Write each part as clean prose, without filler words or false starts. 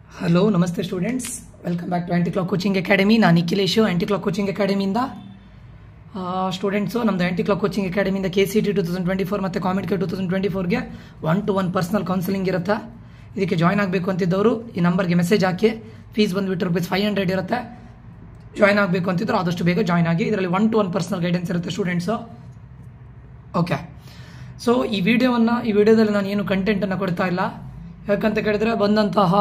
Hello ನಮಸ್ತೆ students, welcome back to anti clock coaching academy. ನಾನು Nikhilesh, anti clock coaching ಅಕಾಡೆಮಿಯಿಂದ. Students, ನಮ್ಮದು anti clock coaching ಅಕಾಡೆಮಿಯಿಂದ KCET 2024 ಮತ್ತು COMEDK 2024ಗೆ 1-to-1 ಪರ್ಸನಲ್ ಕೌನ್ಸಿಲಿಂಗ್ ಇರುತ್ತೆ. ಇದಕ್ಕೆ ಜಾಯ್ನ್ ಆಗಬೇಕು ಅಂತಿದ್ದವರು ಈ ನಂಬರ್ಗೆ ಮೆಸೇಜ್ ಹಾಕಿ. ಫೀಸ್ ಬಂದುಬಿಟ್ಟು ₹500 ಇರುತ್ತೆ. ಜಾಯ್ನ್ ಆಗಬೇಕು ಅಂತಿದ್ರು ಆದಷ್ಟು ಬೇಗ ಜಾಯ್ನ್ ಆಗಿ. ಇದರಲ್ಲಿ 1-to-1 ಪರ್ಸನಲ್ ಗೈಡೆನ್ಸ್ ಇರುತ್ತೆ ಸ್ಟೂಡೆಂಟ್ಸು. ಓಕೆ, ಸೊ ಈ ವಿಡಿಯೋದಲ್ಲಿ ನಾನು ಏನು ಕಂಟೆಂಟನ್ನು ಕೊಡ್ತಾ ಇಲ್ಲ. ಯಾಕಂತ ಕೇಳಿದ್ರೆ ಬಂದಂತಹ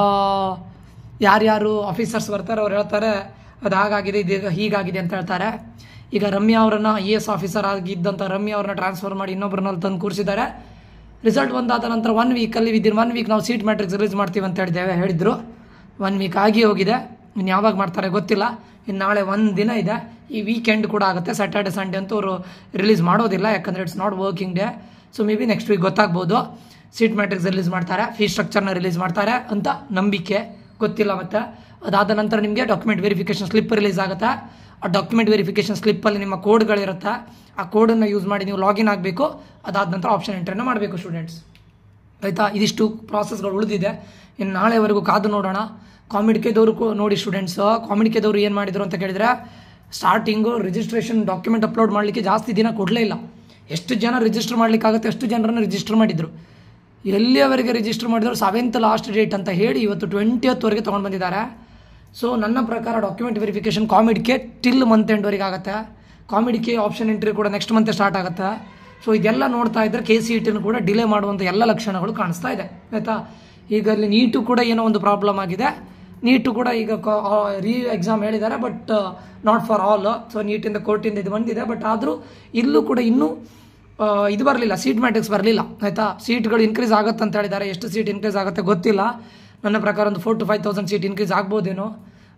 ಯಾರ್ಯಾರು ಆಫೀಸರ್ಸ್ ಬರ್ತಾರೆ ಅವ್ರು ಹೇಳ್ತಾರೆ ಅದು ಹಾಗಾಗಿದೆ, ಇದು ಹೀಗಾಗಿದೆ ಅಂತ ಹೇಳ್ತಾರೆ. ಈಗ ರಮ್ಯಾ ಅವರನ್ನು IAS ಆಫೀಸರ್ ಆಗಿದ್ದಂಥ ರಮ್ಯಾ ಅವ್ರನ್ನ ಟ್ರಾನ್ಸ್ಫರ್ ಮಾಡಿ ಇನ್ನೊಬ್ಬರನ್ನ ತಂದು ಕೂರಿಸಿದ್ದಾರೆ. ರಿಸಲ್ಟ್ ಬಂದಾದ ನಂತರ 1 ವೀಕಲ್ಲಿ ವಿದಿನ್ 1 ವೀಕ್ ನಾವು ಸೀಟ್ ಮ್ಯಾಟ್ರಿಕ್ಸ್ ರಿಲೀಸ್ ಮಾಡ್ತೀವಿ ಅಂತ ಹೇಳಿದ್ರು. 1 ವೀಕ್ ಆಗಿ ಹೋಗಿದೆ. ಇನ್ನು ಯಾವಾಗ ಮಾಡ್ತಾರೆ ಗೊತ್ತಿಲ್ಲ. ಇನ್ನು ನಾಳೆ 1 ದಿನ ಇದೆ. ಈ ವೀಕೆಂಡ್ ಕೂಡ ಆಗುತ್ತೆ. ಸ್ಯಾಟರ್ಡೆ ಸಂಡೇ ಅಂತೂ ಅವರು ರಿಲೀಸ್ ಮಾಡೋದಿಲ್ಲ, ಯಾಕಂದರೆ it's not working day. So maybe next week ಗೊತ್ತಾಗ್ಬೋದು. ಸೀಟ್ ಮ್ಯಾಟ್ರಿಕ್ಸ್ ರಿಲೀಸ್ ಮಾಡ್ತಾರೆ, ಫೀಸ್ ಸ್ಟ್ರಕ್ಚರ್ನ ರಿಲೀಸ್ ಮಾಡ್ತಾರೆ ಅಂತ ನಂಬಿಕೆ, ಗೊತ್ತಿಲ್ಲ. ಮತ್ತು ಅದಾದ ನಂತರ ನಿಮಗೆ ಡಾಕ್ಯುಮೆಂಟ್ ವೆರಿಫಿಕೇಷನ್ ಸ್ಲಿಪ್ ರಿಲೀಸ್ ಆಗುತ್ತೆ. ಆ ಡಾಕ್ಯುಮೆಂಟ್ ವೆರಿಫಿಕೇಷನ್ ಸ್ಲಿಪ್ಪಲ್ಲಿ ನಿಮ್ಮ ಕೋಡ್ಗಳಿರುತ್ತೆ. ಆ ಕೋಡನ್ನು ಯೂಸ್ ಮಾಡಿ ನೀವು ಲಾಗಿನ್ ಆಗಬೇಕು. ಅದಾದ ನಂತರ ಆಪ್ಷನ್ ಎಂಟ್ರಿನ ಮಾಡಬೇಕು ಸ್ಟೂಡೆಂಟ್ಸ್. ಆಯಿತಾ? ಇದಿಷ್ಟು ಪ್ರಾಸೆಸ್ಗಳು ಉಳಿದಿದೆ. ಇನ್ನು ನಾಳೆವರೆಗೂ ಕಾದು ನೋಡೋಣ. COMEDKದವರು ನೋಡಿ ಸ್ಟೂಡೆಂಟ್ಸು, COMEDKದವರು ಏನು ಮಾಡಿದರು ಅಂತ ಕೇಳಿದರೆ, ಸ್ಟಾರ್ಟಿಂಗು ರಿಜಿಸ್ಟ್ರೇಷನ್ ಡಾಕ್ಯುಮೆಂಟ್ ಅಪ್ಲೋಡ್ ಮಾಡಲಿಕ್ಕೆ ಜಾಸ್ತಿ ದಿನ ಕೊಡಲೇ ಇಲ್ಲ. ಎಷ್ಟು ಜನ ರಿಜಿಸ್ಟರ್ ಮಾಡಲಿಕ್ಕಾಗುತ್ತೆ ಅಷ್ಟು ಜನರನ್ನು ರಿಜಿಸ್ಟರ್ ಮಾಡಿದರು. ಎಲ್ಲಿಯವರೆಗೆ ರಿಜಿಸ್ಟರ್ ಮಾಡಿದ್ರು 7th ಲಾಸ್ಟ್ ಡೇಟ್ ಅಂತ ಹೇಳಿ ಇವತ್ತು 20th ತೊಗೊಂಡು ಬಂದಿದ್ದಾರೆ. ಸೊ ನನ್ನ ಪ್ರಕಾರ document verification COMEDK till month ಎಂಡ್ವರೆಗೆ ಆಗುತ್ತೆ. COMEDK ಆಪ್ಷನ್ ಎಂಟ್ರಿ ಕೂಡ ನೆಕ್ಸ್ಟ್ ಮಂತ್ ಸ್ಟಾರ್ಟ್ ಆಗುತ್ತೆ. ಸೊ ಇದೆಲ್ಲ ನೋಡ್ತಾ ಇದ್ದರೆ KCETನೂ ಕೂಡ ಡಿಲೇ ಮಾಡುವಂಥ ಎಲ್ಲ ಲಕ್ಷಣಗಳು ಕಾಣಿಸ್ತಾ ಇದೆ. ಆಯಿತಾ? ಈಗ ಅಲ್ಲಿ ನೀಟು ಕೂಡ ಏನೋ ಒಂದು ಪ್ರಾಬ್ಲಮ್ ಆಗಿದೆ. ನೀಟು ಕೂಡ ಈಗ ಎಕ್ಸಾಮ್ ಹೇಳಿದ್ದಾರೆ, but not for all. So ನೀಟಿಂದ ಕೋರ್ಟಿಂದ ಇದು ಬಂದಿದೆ, ಬಟ್ ಆದರೂ ಇಲ್ಲೂ ಕೂಡ ಇನ್ನೂ ಇದು ಬರಲಿಲ್ಲ, ಸೀಟ್ ಮ್ಯಾಟ್ರಿಕ್ಸ್ ಬರಲಿಲ್ಲ. ಆಯಿತಾ? ಸೀಟ್ಗಳು ಇನ್ಕ್ರೀಸ್ ಆಗುತ್ತೆ ಅಂತ ಹೇಳಿದ್ದಾರೆ. ಎಷ್ಟು ಸೀಟ್ ಇನ್ಕ್ರೀಸ್ ಆಗುತ್ತೆ ಗೊತ್ತಿಲ್ಲ. ನನ್ನ ಪ್ರಕಾರ ಒಂದು 4,000 to 5,000 ಸೀಟ್ ಇನ್ಕ್ರೀಸ್ ಆಗ್ಬೋದೇನೋ.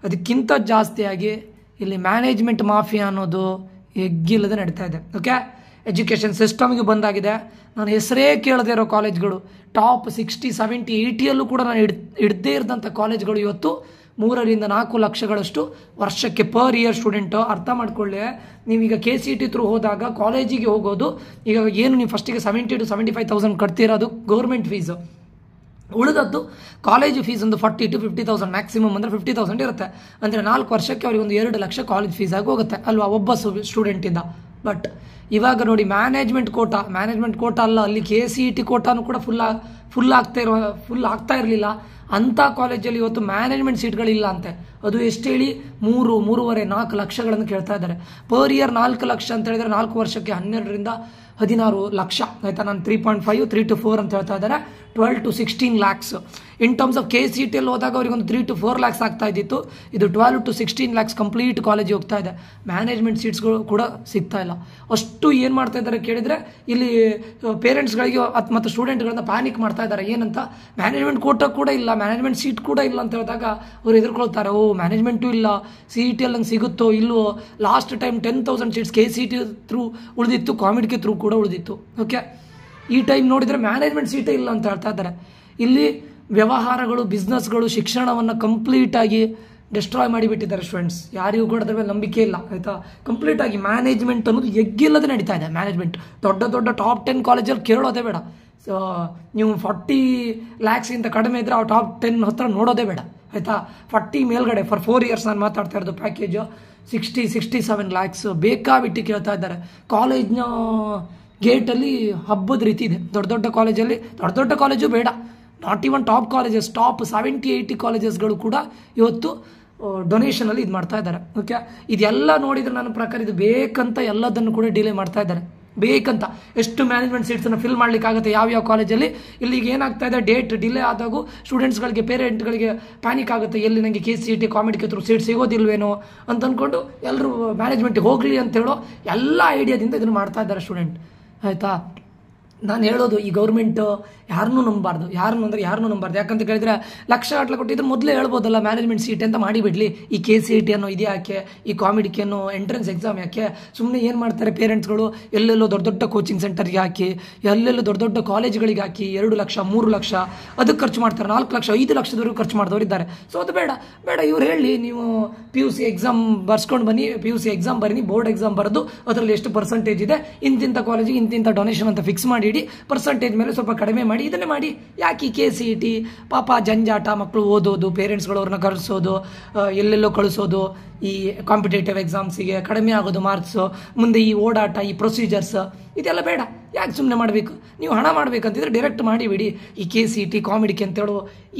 ಅದಕ್ಕಿಂತ ಜಾಸ್ತಿಯಾಗಿ ಇಲ್ಲಿ ಮ್ಯಾನೇಜ್ಮೆಂಟ್ ಮಾಫಿಯಾ ಅನ್ನೋದು ಎಗ್ಗಿಲ್ಲದೆ ನಡೀತಾ ಇದೆ. ಓಕೆ, ಎಜುಕೇಷನ್ ಸಿಸ್ಟಮ್ಗೆ ಬಂದಾಗಿದೆ. ನಾನು ಹೆಸರೇ ಕೇಳದೇ ಇರೋ ಕಾಲೇಜ್ಗಳು, ಟಾಪ್ 60, 70, 80ಯಲ್ಲೂ ಕೂಡ ನಾನು ಇಡದೇ ಇರದಂಥ ಕಾಲೇಜ್ಗಳು ಇವತ್ತು 3-4 ಲಕ್ಷಗಳಷ್ಟು ವರ್ಷಕ್ಕೆ ಪರ್ ಇಯರ್ ಸ್ಟೂಡೆಂಟು. ಅರ್ಥ ಮಾಡ್ಕೊಳ್ಳಿ, ನೀವೀಗ KCET ಥ್ರೂ ಹೋದಾಗ ಕಾಲೇಜಿಗೆ ಹೋಗೋದು, ಈಗ ಏನು ನೀವು ಫಸ್ಟಿಗೆ 70,000 to 75,000 ಕಟ್ತಿರೋದು ಗೌರ್ಮೆಂಟ್ ಫೀಸು. ಉಳಿದದ್ದು ಕಾಲೇಜು ಫೀಸ್ ಒಂದು 40,000 to 50,000, ಮ್ಯಾಕ್ಸಿಮಮ್ ಅಂದರೆ 50,000 ಇರುತ್ತೆ. ಅಂದರೆ 4 ವರ್ಷಕ್ಕೆ ಅವ್ರಿಗೆ ಒಂದು 2 ಲಕ್ಷ ಕಾಲೇಜ್ ಫೀಸಾಗಿ ಹೋಗುತ್ತೆ ಅಲ್ವಾ ಒಬ್ಬ ಸ್ಟೂಡೆಂಟಿಂದ. ಬಟ್ ಇವಾಗ ನೋಡಿ, ಮ್ಯಾನೇಜ್ಮೆಂಟ್ ಕೋಟಾ ಅಲ್ಲ, ಅಲ್ಲಿ KCET ಕೋಟಾನು ಕೂಡ ಫುಲ್ ಆಗ್ತಾ ಇರಲಿಲ್ಲ. ಅಂಥ ಕಾಲೇಜಲ್ಲಿ ಇವತ್ತು ಮ್ಯಾನೇಜ್ಮೆಂಟ್ ಸೀಟ್ಗಳಿಲ್ಲ ಅಂತೆ. ಅದು ಎಷ್ಟು ಹೇಳಿ 3-3.5-4 ಲಕ್ಷಗಳನ್ನು ಕೇಳ್ತಾ ಇದ್ದಾರೆ. ಪರ್ ಇಯರ್ 4 ಲಕ್ಷ ಅಂತ ಹೇಳಿದರೆ 4 ವರ್ಷಕ್ಕೆ 12 to 16 ಲಕ್ಷ. ಆಯಿತಾ? ನಾನು 3.5, 3 to 4 ಅಂತ ಹೇಳ್ತಾ ಇದ್ದಾರೆ. 12 to 16 lakhs. In terms of KCETಯಲ್ಲಿ ಹೋದಾಗ ಅವ್ರಿಗೆ ಒಂದು 3 to 4 lakhs ಆಗ್ತಾ ಇದ್ದಿತ್ತು. ಇದು 12 to 16 lakhs ಕಂಪ್ಲೀಟ್ ಕಾಲೇಜಿಗೆ ಹೋಗ್ತಾ ಇದೆ. ಮ್ಯಾನೇಜ್ಮೆಂಟ್ ಸೀಟ್ಸ್ಗಳು ಕೂಡ ಸಿಗ್ತಾ ಇಲ್ಲ. ಅಷ್ಟು ಏನು ಮಾಡ್ತಾ ಇದ್ದಾರೆ ಕೇಳಿದರೆ, ಇಲ್ಲಿ ಪೇರೆಂಟ್ಸ್ಗಳಿಗೆ ಮತ್ತು ಸ್ಟೂಡೆಂಟ್ಗಳನ್ನ ಪ್ಯಾನಿಕ್ ಮಾಡ್ತಾ ಇದ್ದಾರೆ. ಏನಂತ, ಮ್ಯಾನೇಜ್ಮೆಂಟ್ ಕೋಟಾ ಕೂಡ ಇಲ್ಲ, ಮ್ಯಾನೇಜ್ಮೆಂಟ್ ಸೀಟ್ ಕೂಡ ಇಲ್ಲ ಅಂತ ಹೇಳಿದಾಗ ಅವ್ರು ಎದುರ್ಕೊಳ್ತಾರೆ. ಮ್ಯಾನೇಜ್ಮೆಂಟು ಇಲ್ಲ, CETಯಲ್ಲಿ ನಂಗೆ ಸಿಗುತ್ತೋ ಇಲ್ಲವೋ. Last time 10,000 seats KCET through ಉಳಿದಿತ್ತು, COMEDK ಥ್ರೂ ಕೂಡ ಉಳಿದಿತ್ತು. ಓಕೆ, ಈ ಟೈಮ್ ನೋಡಿದರೆ ಮ್ಯಾನೇಜ್ಮೆಂಟ್ ಸೀಟೇ ಇಲ್ಲ ಅಂತ ಹೇಳ್ತಾ ಇದ್ದಾರೆ. ಇಲ್ಲಿ ವ್ಯವಹಾರಗಳು, ಬಿಸ್ನೆಸ್ಗಳು, ಶಿಕ್ಷಣವನ್ನು ಕಂಪ್ಲೀಟಾಗಿ ಡಿಸ್ಟ್ರಾಯ್ ಮಾಡಿಬಿಟ್ಟಿದ್ದಾರೆ ಸ್ಟೂಡೆಂಟ್ಸ್. ಯಾರಿಗೂ ಕೂಡ ಅದ್ರ ಮೇಲೆ ನಂಬಿಕೆ ಇಲ್ಲ. ಆಯಿತಾ? ಕಂಪ್ಲೀಟಾಗಿ ಮ್ಯಾನೇಜ್ಮೆಂಟ್ ಅನ್ನೋದು ಎಗ್ಗಿಲ್ಲದೆ ನಡೀತಾ ಇದೆ. ಮ್ಯಾನೇಜ್ಮೆಂಟ್ ದೊಡ್ಡ ಟಾಪ್ 10 ಕಾಲೇಜಲ್ಲಿ ಕೇಳೋದೇ ಬೇಡ. ಸೊ ನೀವು 40 lakhsಗಿಂತ ಕಡಿಮೆ ಇದ್ದರೆ ಆ ಟಾಪ್ 10 ಹತ್ರ ನೋಡೋದೇ ಬೇಡ. ಆಯಿತಾ? 40 ಮೇಲ್ಗಡೆ ಫಾರ್ 4 years ನಾನು ಮಾತಾಡ್ತಾ ಇರೋದು ಪ್ಯಾಕೇಜು 60-67 lakhs ಬೇಕಾಬಿಟ್ಟು ಕೇಳ್ತಾ ಇದ್ದಾರೆ. ಕಾಲೇಜ್ನ ಗೇಟಲ್ಲಿ ಹಬ್ಬದ ರೀತಿ ಇದೆ. ದೊಡ್ಡ ಕಾಲೇಜಲ್ಲಿ, ದೊಡ್ಡ ಕಾಲೇಜು ಬೇಡ, not even top colleges, top 70-80 ಕಾಲೇಜಸ್ಗಳು ಕೂಡ ಇವತ್ತು ಡೊನೇಷನಲ್ಲಿ ಇದು ಮಾಡ್ತಾ ಇದ್ದಾರೆ. ಓಕೆ, ಇದೆಲ್ಲ ನೋಡಿದರೆ ನನ್ನ ಪ್ರಕಾರ ಇದು ಬೇಕಂತ ಎಲ್ಲದನ್ನು ಕೂಡ ಡಿಲೇ ಮಾಡ್ತಾ ಇದ್ದಾರೆ. ಬೇಕಂತ ಎಷ್ಟು ಮ್ಯಾನೇಜ್ಮೆಂಟ್ ಸೀಟ್ಸನ್ನು ಫಿಲ್ ಮಾಡಲಿಕ್ಕಾಗುತ್ತೆ ಯಾವ್ಯಾವ ಕಾಲೇಜಲ್ಲಿ. ಇಲ್ಲಿಗೆ ಏನಾಗ್ತಾ ಇದೆ, ಡೇಟ್ ಡಿಲೇ ಆದಾಗೂ ಸ್ಟೂಡೆಂಟ್ಸ್ಗಳಿಗೆ, ಪೇರೆಂಟ್ಗಳಿಗೆ ಪ್ಯಾನಿಕ್ ಆಗುತ್ತೆ. ಎಲ್ಲಿ ನನಗೆ KCET COMEDK ಥ್ರೂ ಸೀಟ್ ಸಿಗೋದಿಲ್ವೇನೋ ಅಂತ ಅಂದ್ಕೊಂಡು ಎಲ್ಲರೂ ಮ್ಯಾನೇಜ್ಮೆಂಟ್ಗೆ ಹೋಗಲಿ ಅಂತ ಹೇಳೋ ಎಲ್ಲ ಐಡಿಯಾದಿಂದ ಇದನ್ನು ಮಾಡ್ತಾ ಇದ್ದಾರೆ ಸ್ಟೂಡೆಂಟ್. ಆಯಿತಾ? ನಾನು ಹೇಳೋದು, ಈ ಗೌರ್ಮೆಂಟ್ ಯಾರನ್ನೂ ನಂಬಾರ್ದು. ಯಾರನ್ನೂ ನಂಬಾರ್ದು. ಯಾಕಂತ ಕೇಳಿದರೆ ಲಕ್ಷಗಟ್ಟಲೆ ಕೊಟ್ಟಿದ್ರೆ ಮೊದಲೇ ಹೇಳ್ಬೋದಲ್ಲ ಮ್ಯಾನೇಜ್ಮೆಂಟ್ ಸೀಟ್ ಅಂತ ಮಾಡಿಬಿಡಲಿ. ಈ KCET ಅನ್ನೋ ಇದು ಯಾಕೆ, ಈ COMEDK ಅನ್ನೋ ಎಂಟ್ರೆನ್ಸ್ ಎಕ್ಸಾಮ್ ಯಾಕೆ? ಸುಮ್ಮನೆ ಏನು ಮಾಡ್ತಾರೆ ಪೇರೆಂಟ್ಸ್ಗಳು, ಎಲ್ಲೆಲ್ಲೋ ದೊಡ್ಡ ಕೋಚಿಂಗ್ ಸೆಂಟರ್ಗೆ ಹಾಕಿ, ಎಲ್ಲೆಲ್ಲೋ ದೊಡ್ಡ ಕಾಲೇಜ್ಗಳಿಗೆ ಹಾಕಿ 2 ಲಕ್ಷ 3 ಲಕ್ಷ ಅದಕ್ಕೆ ಖರ್ಚು ಮಾಡ್ತಾರೆ. 4 ಲಕ್ಷ 5 ಲಕ್ಷದವರೆಗೂ ಖರ್ಚು ಮಾಡಿದವರು ಇದ್ದಾರೆ. ಸೊ ಅದು ಬೇಡ. ಇವ್ರು ಹೇಳಿ, ನೀವು PUC ಎಕ್ಸಾಮ್ ಬರ್ಸ್ಕೊಂಡು ಬನ್ನಿ, PUC ಎಕ್ಸಾಮ್ ಬನ್ನಿ, ಬೋರ್ಡ್ ಎಕ್ಸಾಮ್ ಬರೆದು ಅದರಲ್ಲಿ ಎಷ್ಟು ಪರ್ಸೆಂಟೇಜ್ ಇದೆ, ಇಂತಿಂಥ ಕಾಲೇಜಿಗೆ ಇಂತಿಂಥ ಡೊನೇಷನ್ ಅಂತ ಫಿಕ್ಸ್ ಮಾಡಿ ಇಡಿ, ಪರ್ಸೆಂಟೇಜ್ ಮೇಲೆ ಸ್ವಲ್ಪ ಕಡಿಮೆ ಮಾಡಿ, ಇದನ್ನೇ ಮಾಡಿ. ಯಾಕೆ ಈ KCET ಪಾಪ ಜಂಜಾಟ, ಮಕ್ಕಳು ಓದೋದು, ಪೇರೆಂಟ್ಸ್ಗಳು ಅವ್ರನ್ನ ಕರೆಸೋದು, ಎಲ್ಲೆಲ್ಲೋ ಕಳಿಸೋದು, ಈ ಕಾಂಪಿಟೇಟಿವ್ ಎಕ್ಸಾಮ್ಸಿಗೆ ಕಡಿಮೆ ಆಗೋದು ಮಾರ್ಕ್ಸು, ಮುಂದೆ ಈ ಓಡಾಟ, ಈ ಪ್ರೊಸೀಜರ್ಸ್, ಇದೆಲ್ಲ ಬೇಡ. ಯಾಕೆ ಸುಮ್ಮನೆ ಮಾಡಬೇಕು? ನೀವು ಹಣ ಮಾಡಬೇಕಂತಿದ್ರೆ ಡೈರೆಕ್ಟ್ ಮಾಡಿಬಿಡಿ. ಈ KCET ಕಾಮಿಡಿಕೆ ಅಂತ ಹೇಳುವ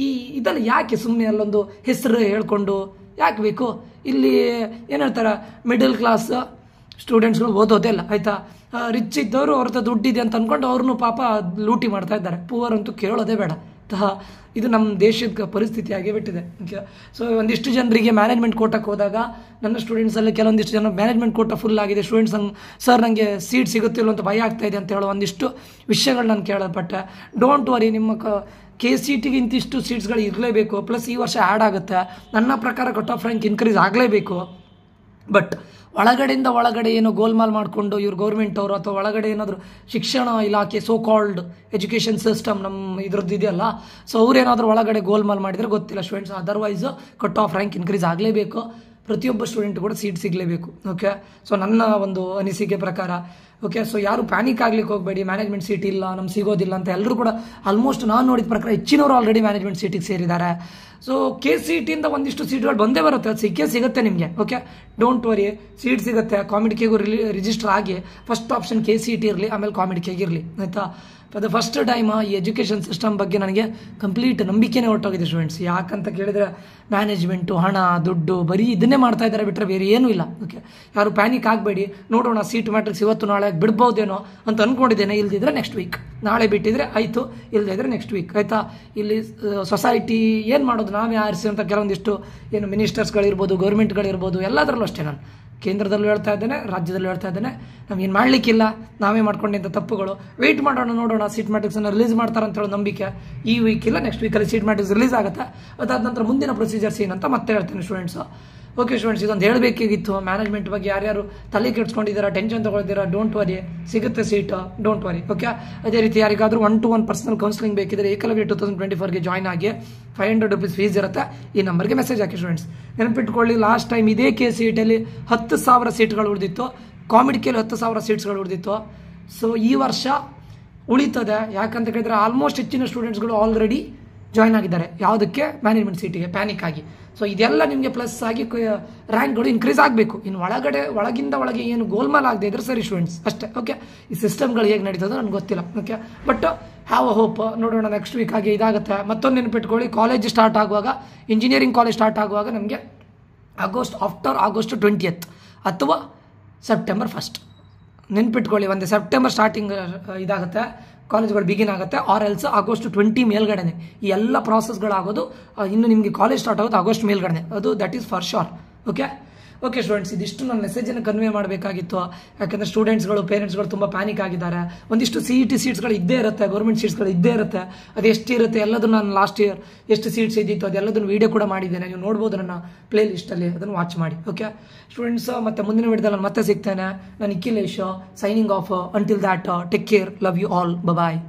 ಇದೆಲ್ಲ ಯಾಕೆ ಸುಮ್ಮನೆ ಅಲ್ಲೊಂದು ಹೆಸರು ಹೇಳ್ಕೊಂಡು ಯಾಕೆ ಬೇಕು? ಇಲ್ಲಿ ಏನು ಹೇಳ್ತಾರೆ, ಮಿಡಲ್ ಕ್ಲಾಸ್ ಸ್ಟೂಡೆಂಟ್ಸ್ಗಳು ಓದೋದೇ ಇಲ್ಲ, ಆಯಿತಾ? ರಿಚ್ ಇದ್ದವರು ಅವ್ರ ಹತ್ರ ದುಡ್ಡಿದೆ ಅಂತ ಅಂದ್ಕೊಂಡು ಅವ್ರನ್ನೂ ಪಾಪ ಲೂಟಿ ಮಾಡ್ತಾ ಇದ್ದಾರೆ. ಪೂವರ್ ಅಂತೂ ಕೇಳೋದೇ ಬೇಡ. ಇದು ನಮ್ಮ ದೇಶದ ಪರಿಸ್ಥಿತಿ ಆಗಿಬಿಟ್ಟಿದೆ. ಸೊ ಒಂದಿಷ್ಟು ಜನರಿಗೆ ಮ್ಯಾನೇಜ್ಮೆಂಟ್ ಕೋಟಕ್ಕೆ ಹೋದಾಗ, ನನ್ನ ಸ್ಟೂಡೆಂಟ್ಸಲ್ಲಿ ಕೆಲವೊಂದಿಷ್ಟು ಜನ ಮ್ಯಾನೇಜ್ಮೆಂಟ್ ಕೋಟ ಫುಲ್ ಆಗಿದೆ, ಸ್ಟೂಡೆಂಟ್ಸ್ ಸರ್ ನನಗೆ ಸೀಟ್ ಸಿಗುತ್ತಿಲ್ಲ ಅಂತ ಭಯ ಆಗ್ತಾ ಇದೆ ಅಂತ ಹೇಳೋ ಒಂದಿಷ್ಟು ವಿಷಯಗಳು ನಾನು ಕೇಳಲ್ಪಟ್ಟೆ. ಡೋಂಟ್ ವರಿ, ನಿಮ್ಮ KCETಗೆ ಇಂತಿಷ್ಟು ಸೀಟ್ಸ್ಗಳು ಇರಲೇಬೇಕು, ಪ್ಲಸ್ ಈ ವರ್ಷ ಆ್ಯಡ್ ಆಗುತ್ತೆ. ನನ್ನ ಪ್ರಕಾರ ಕಟ್ ಆಫ್ ರ್ಯಾಂಕ್ ಇನ್ಕ್ರೀಸ್ ಆಗಲೇಬೇಕು. ಬಟ್ ಒಳಗಡೆ ಏನೋ ಗೋಲ್ಮಾಲ್ ಮಾಡಿಕೊಂಡು ಇವ್ರು ಗೌರ್ಮೆಂಟ್ ಅವರು ಅಥವಾ ಒಳಗಡೆ ಏನಾದರೂ ಶಿಕ್ಷಣ ಇಲಾಖೆ, ಸೋ ಕಾಲ್ಡ್ ಎಜುಕೇಷನ್ ಸಿಸ್ಟಮ್ ನಮ್ಮ ಇದ್ರದ್ದು ಇದೆಯಲ್ಲ, ಸೊ ಅವ್ರೇನಾದರೂ ಒಳಗಡೆ ಗೋಲ್ಮಾಲ್ ಮಾಡಿದರೆ ಗೊತ್ತಿಲ್ಲ students. Otherwise cut off rank increase ಆಗಲೇಬೇಕು, ಪ್ರತಿಯೊಬ್ಬ ಸ್ಟೂಡೆಂಟ್ ಕೂಡ ಸೀಟ್ ಸಿಗಲೇಬೇಕು. ಓಕೆ, ಸೊ ನನ್ನ ಒಂದು ಅನಿಸಿಕೆ ಪ್ರಕಾರ. ಓಕೆ, ಸೊ ಯಾರು ಪ್ಯಾನಿಕ್ ಆಗ್ಲಿಕ್ಕೆ ಹೋಗಬೇಡಿ. ಮ್ಯಾನೇಜ್ಮೆಂಟ್ ಸೀಟ್ ಇಲ್ಲ, ನಮ್ಗೆ ಸಿಗೋದಿಲ್ಲ ಅಂತ ಎಲ್ಲರೂ ಕೂಡ ಆಲ್ಮೋಸ್ಟ್ ನಾನು ನೋಡಿದ ಪ್ರಕಾರ ಹೆಚ್ಚಿನವರು ಆಲ್ರೆಡಿ ಮ್ಯಾನೇಜ್ಮೆಂಟ್ ಸೀಟಿಗೆ ಸೇರಿದ್ದಾರೆ. ಸೊ KCETಯಿಂದ ಒಂದಿಷ್ಟು ಸೀಟ್ಗಳು ಬಂದೇ ಬರುತ್ತೆ, ಅದು ಸಿಗುತ್ತೆ ನಿಮಗೆ. ಓಕೆ, ಡೋಂಟ್ ವರಿ, ಸೀಟ್ ಸಿಗುತ್ತೆ. ಕಾಮಿಡಿಕೆಗೂ ರಿಜಿಸ್ಟರ್ ಆಗಿ ಫಸ್ಟ್ ಆಪ್ಷನ್ KCET ಇರಲಿ, ಆಮೇಲೆ ಕಾಮಿಡಿಕೆಗೆ ಇರಲಿ, ಆಯಿತಾ? ಫಾರ್ ದ ಫಸ್ಟ್ ಟೈಮ್ ಈ ಎಜುಕೇಷನ್ ಸಿಸ್ಟಮ್ ಬಗ್ಗೆ ನನಗೆ ಕಂಪ್ಲೀಟ್ ನಂಬಿಕೆನೇ ಹೊರಟೋಗಿದೆ ಸ್ಟೂಡೆಂಟ್ಸ್. ಯಾಕಂತ ಕೇಳಿದರೆ ಮ್ಯಾನೇಜ್ಮೆಂಟು, ಹಣ, ದುಡ್ಡು, ಬರೀ ಇದನ್ನೇ ಮಾಡ್ತಾ ಇದ್ದಾರೆ, ಬಿಟ್ಟರೆ ಬೇರೆ ಏನೂ ಇಲ್ಲ. ಓಕೆ, ಯಾರು ಪ್ಯಾನಿಕ್ ಆಗಬೇಡಿ. ನೋಡೋಣ, ಸೀಟ್ ಮ್ಯಾಟ್ರಿಕ್ಸ್ ಇವತ್ತು ನಾಳೆ ಬಿಡ್ಬೋದೇನೋ ಅಂತ ಅಂದ್ಕೊಂಡಿದ್ದೇನೆ. ಇಲ್ದಿದ್ರೆ ನೆಕ್ಸ್ಟ್ ವೀಕ್, ನಾಳೆ ಬಿಟ್ಟಿದ್ರೆ ಆಯಿತು, ಇಲ್ಲದಿದ್ರೆ ನೆಕ್ಸ್ಟ್ ವೀಕ್, ಆಯಿತಾ? ಇಲ್ಲಿ ಸೊಸೈಟಿ ಏನು ಮಾಡೋದು, ನಾವೇ ಆರಿಸಿ ಅಂತ ಕೆಲವೊಂದಿಷ್ಟು ಏನು ಮಿನಿಸ್ಟರ್ಸ್ಗಳಿರ್ಬೋದು, ಗೌರ್ಮೆಂಟ್ಗಳಿರ್ಬೋದು, ಎಲ್ಲದರಲ್ಲೂ ಅಷ್ಟೇ. ನಾನು ಕೇಂದ್ರದಲ್ಲೂ ಹೇಳ್ತಾ ಇದ್ದೇನೆ, ರಾಜ್ಯದಲ್ಲೂ ಹೇಳ್ತಾ ಇದ್ದೇನೆ, ನಾವೇನು ಮಾಡಲಿಕ್ಕಿಲ್ಲ, ನಾವೇ ಮಾಡ್ಕೊಂಡಿದ್ದ ತಪ್ಪುಗಳು. ವೆಯ್ಟ್ ಮಾಡೋಣ, ನೋಡೋಣ. ಸೀಟ್ ಮ್ಯಾಟ್ರಿಕ್ಸನ್ನು ರಿಲೀಸ್ ಮಾಡ್ತಾರೆ ಅಂತ ಹೇಳೋ ನಂಬಿಕೆ. ಈ ವೀಕ್ ಇಲ್ಲ, ನೆಕ್ಸ್ಟ್ ವೀಕಲ್ಲಿ ಸೀಟ್ ಮ್ಯಾಟ್ರಿಕ್ಸ್ ರಿಲೀಸ್ ಆಗುತ್ತೆ. ಅದಾದ ನಂತರ ಮುಂದಿನ ಪ್ರೊಸೀಜರ್ಸ್ ಏನಂತ ಮತ್ತೆ ಹೇಳ್ತೇನೆ ಸ್ಟೂಡೆಂಟ್ಸು. ಓಕೆ ಸ್ಟೂಡೆಂಟ್ಸ್, ಇದೊಂದು ಹೇಳಬೇಕಿತ್ತು. ಮ್ಯಾನೇಜ್ಮೆಂಟ್ ಬಗ್ಗೆ ಯಾರ್ಯಾರು ತಲೆ ಕೆಡ್ಸ್ಕೊಂಡಿದ್ದೀರಾ, ಟೆನ್ಷನ್ ತೊಗೊಳ್ತೀರಾ, ಡೋಂಟ್ ವರಿ, ಸಿಗುತ್ತೆ ಸೀಟ್, ಡೋಂಟ್ ವರಿ. ಓಕೆ, ಅದೇ ರೀತಿ ಯಾರಿಗಾದರೂ 1-to-1 ಪರ್ಸನಲ್ ಕೌನ್ಸಿಲಿಂಗ್ ಬೇಕಿದ್ರೆ ಏಕಲವ್ಯ 2024ಗೆ ಜಾಯ್ನ್ ಆಗಿ 500 ರೂಪೀಸ್ ಫೀಸ್ ಇರುತ್ತೆ. ಈ ನಂಬರ್ಗೆ ಮೆಸೇಜ್ ಹಾಕಿ ಸ್ಟೂಡೆಂಟ್ಸ್. ನೆನಪಿಟ್ಕೊಳ್ಳಿ, ಲಾಸ್ಟ್ ಟೈಮ್ ಇದೇ KCETಯಲ್ಲಿ 10,000 ಸೀಟ್ಗಳು ಉಳಿದಿತ್ತು, ಕಾಮಿಡಿಕೆಯಲ್ಲಿ 10,000 ಸೀಟ್ಸ್ಗಳು ಉಳಿದಿತ್ತು. ಸೊ ಈ ವರ್ಷ ಉಳಿತದೆ. ಯಾಕಂತ ಕೇಳಿದ್ರೆ ಆಲ್ಮೋಸ್ಟ್ ಹೆಚ್ಚಿನ ಸ್ಟೂಡೆಂಟ್ಸ್ಗಳು ಆಲ್ರೆಡಿ ಜಾಯ್ನ್ ಆಗಿದ್ದಾರೆ. ಯಾವುದಕ್ಕೆ? ಮ್ಯಾನೇಜ್ಮೆಂಟ್ ಸೀಟಿಗೆ, ಪ್ಯಾನಿಕ್ ಆಗಿ. ಸೊ ಇದೆಲ್ಲ ನಿಮಗೆ ಪ್ಲಸ್ ಆಗಿ ರ್ಯಾಂಕ್ಗಳು ಇನ್ಕ್ರೀಸ್ ಆಗಬೇಕು. ಇನ್ನು ಒಳಗಿಂದ ಒಳಗೆ ಏನು ಗೋಲ್ಮಾಲ್ ಆಗದೆ ಇದ್ರೆ ಸರಿ ಸ್ಟೂಡೆಂಟ್ಸ್, ಅಷ್ಟೇ. ಓಕೆ, ಈ ಸಿಸ್ಟಮ್ಗಳು ಹೇಗೆ ನಡೀತದೋ ನನಗೆ ಗೊತ್ತಿಲ್ಲ. Okay, but have a hope. ನೋಡೋಣ, ನೆಕ್ಸ್ಟ್ ವೀಕ್ ಆಗಿ ಇದಾಗುತ್ತೆ. ಮತ್ತೊಂದು ನೆನಪಿಟ್ಕೊಳ್ಳಿ, ಕಾಲೇಜ್ ಸ್ಟಾರ್ಟ್ ಆಗುವಾಗ, ಇಂಜಿನಿಯರಿಂಗ್ ಕಾಲೇಜ್ ಸ್ಟಾರ್ಟ್ ಆಗುವಾಗ ನಮಗೆ ಆಫ್ಟರ್ ಆಗಸ್ಟ್ 20th ಅಥವಾ ಸೆಪ್ಟೆಂಬರ್ 1st. ನೆನ್ಪಿಟ್ಕೊಳ್ಳಿ, ಒಂದು ಸೆಪ್ಟೆಂಬರ್ ಸ್ಟಾರ್ಟಿಂಗ್ ಇದಾಗುತ್ತೆ, ಕಾಲೇಜ್ಗಳು ಬಿಗಿನ್ ಆಗುತ್ತೆ, ಆರ್ ಎಲ್ಸ್ ಆಗಸ್ಟ್ 20 ಮೇಲ್ಗಡೆನೆ ಈ ಎಲ್ಲ ಪ್ರಾಸೆಸ್ಗಳಾಗೋದು. ಇನ್ನು ನಿಮಗೆ ಕಾಲೇಜ್ ಸ್ಟಾರ್ಟ್ ಆಗೋದು ಆಗಸ್ಟ್ ಮೇಲ್ಗಡೆ, ಅದು that is for sure. Okay students, ಇದಿಷ್ಟು ನನ್ನ ಮೆಸೇಜನ್ನು ಕನ್ವೆ ಮಾಡಬೇಕಾಗಿತ್ತು. ಯಾಕಂದರೆ ಸ್ಟೂಡೆಂಟ್ಸ್ಗಳು, ಪೇರೆಂಟ್ಸ್ಗಳು ತುಂಬ ಪ್ಯಾನಿಕ್ ಆಗಿದ್ದಾರೆ. ಒಂದಿಷ್ಟು CET ಸೀಟ್ಸ್ಗಳು ಇದ್ದೇ ಇರುತ್ತೆ, ಗೌರ್ಮೆಂಟ್ ಸೀಟ್ಸ್ಗಳು ಇದ್ದೇ ಇರುತ್ತೆ. ಅದು ಎಷ್ಟಿರುತ್ತೆ ಎಲ್ಲದನ್ನು ನಾನು ಲಾಸ್ಟ್ ಇಯರ್ ಎಷ್ಟು ಸೀಟ್ಸ್ ಇದ್ದಿತ್ತು ಅದೆಲ್ಲದನ್ನು ವೀಡಿಯೋ ಕೂಡ ಮಾಡಿದ್ದೇನೆ, ನೀವು ನೋಡ್ಬೋದು ನನ್ನ ಪ್ಲೇ ಲಿಸ್ಟಲ್ಲಿ, ಅದನ್ನು ವಾಚ್ ಮಾಡಿ. ಓಕೆ ಸ್ಟೂಡೆಂಟ್ಸ್, ಮತ್ತೆ ಮುಂದಿನ ವಿಡಿಯೋದಲ್ಲಿ ನಾನು ಮತ್ತೆ ಸಿಗ್ತೇನೆ. ನಾನು Nikhilesh, signing off. Until that, take care, love you all, bye.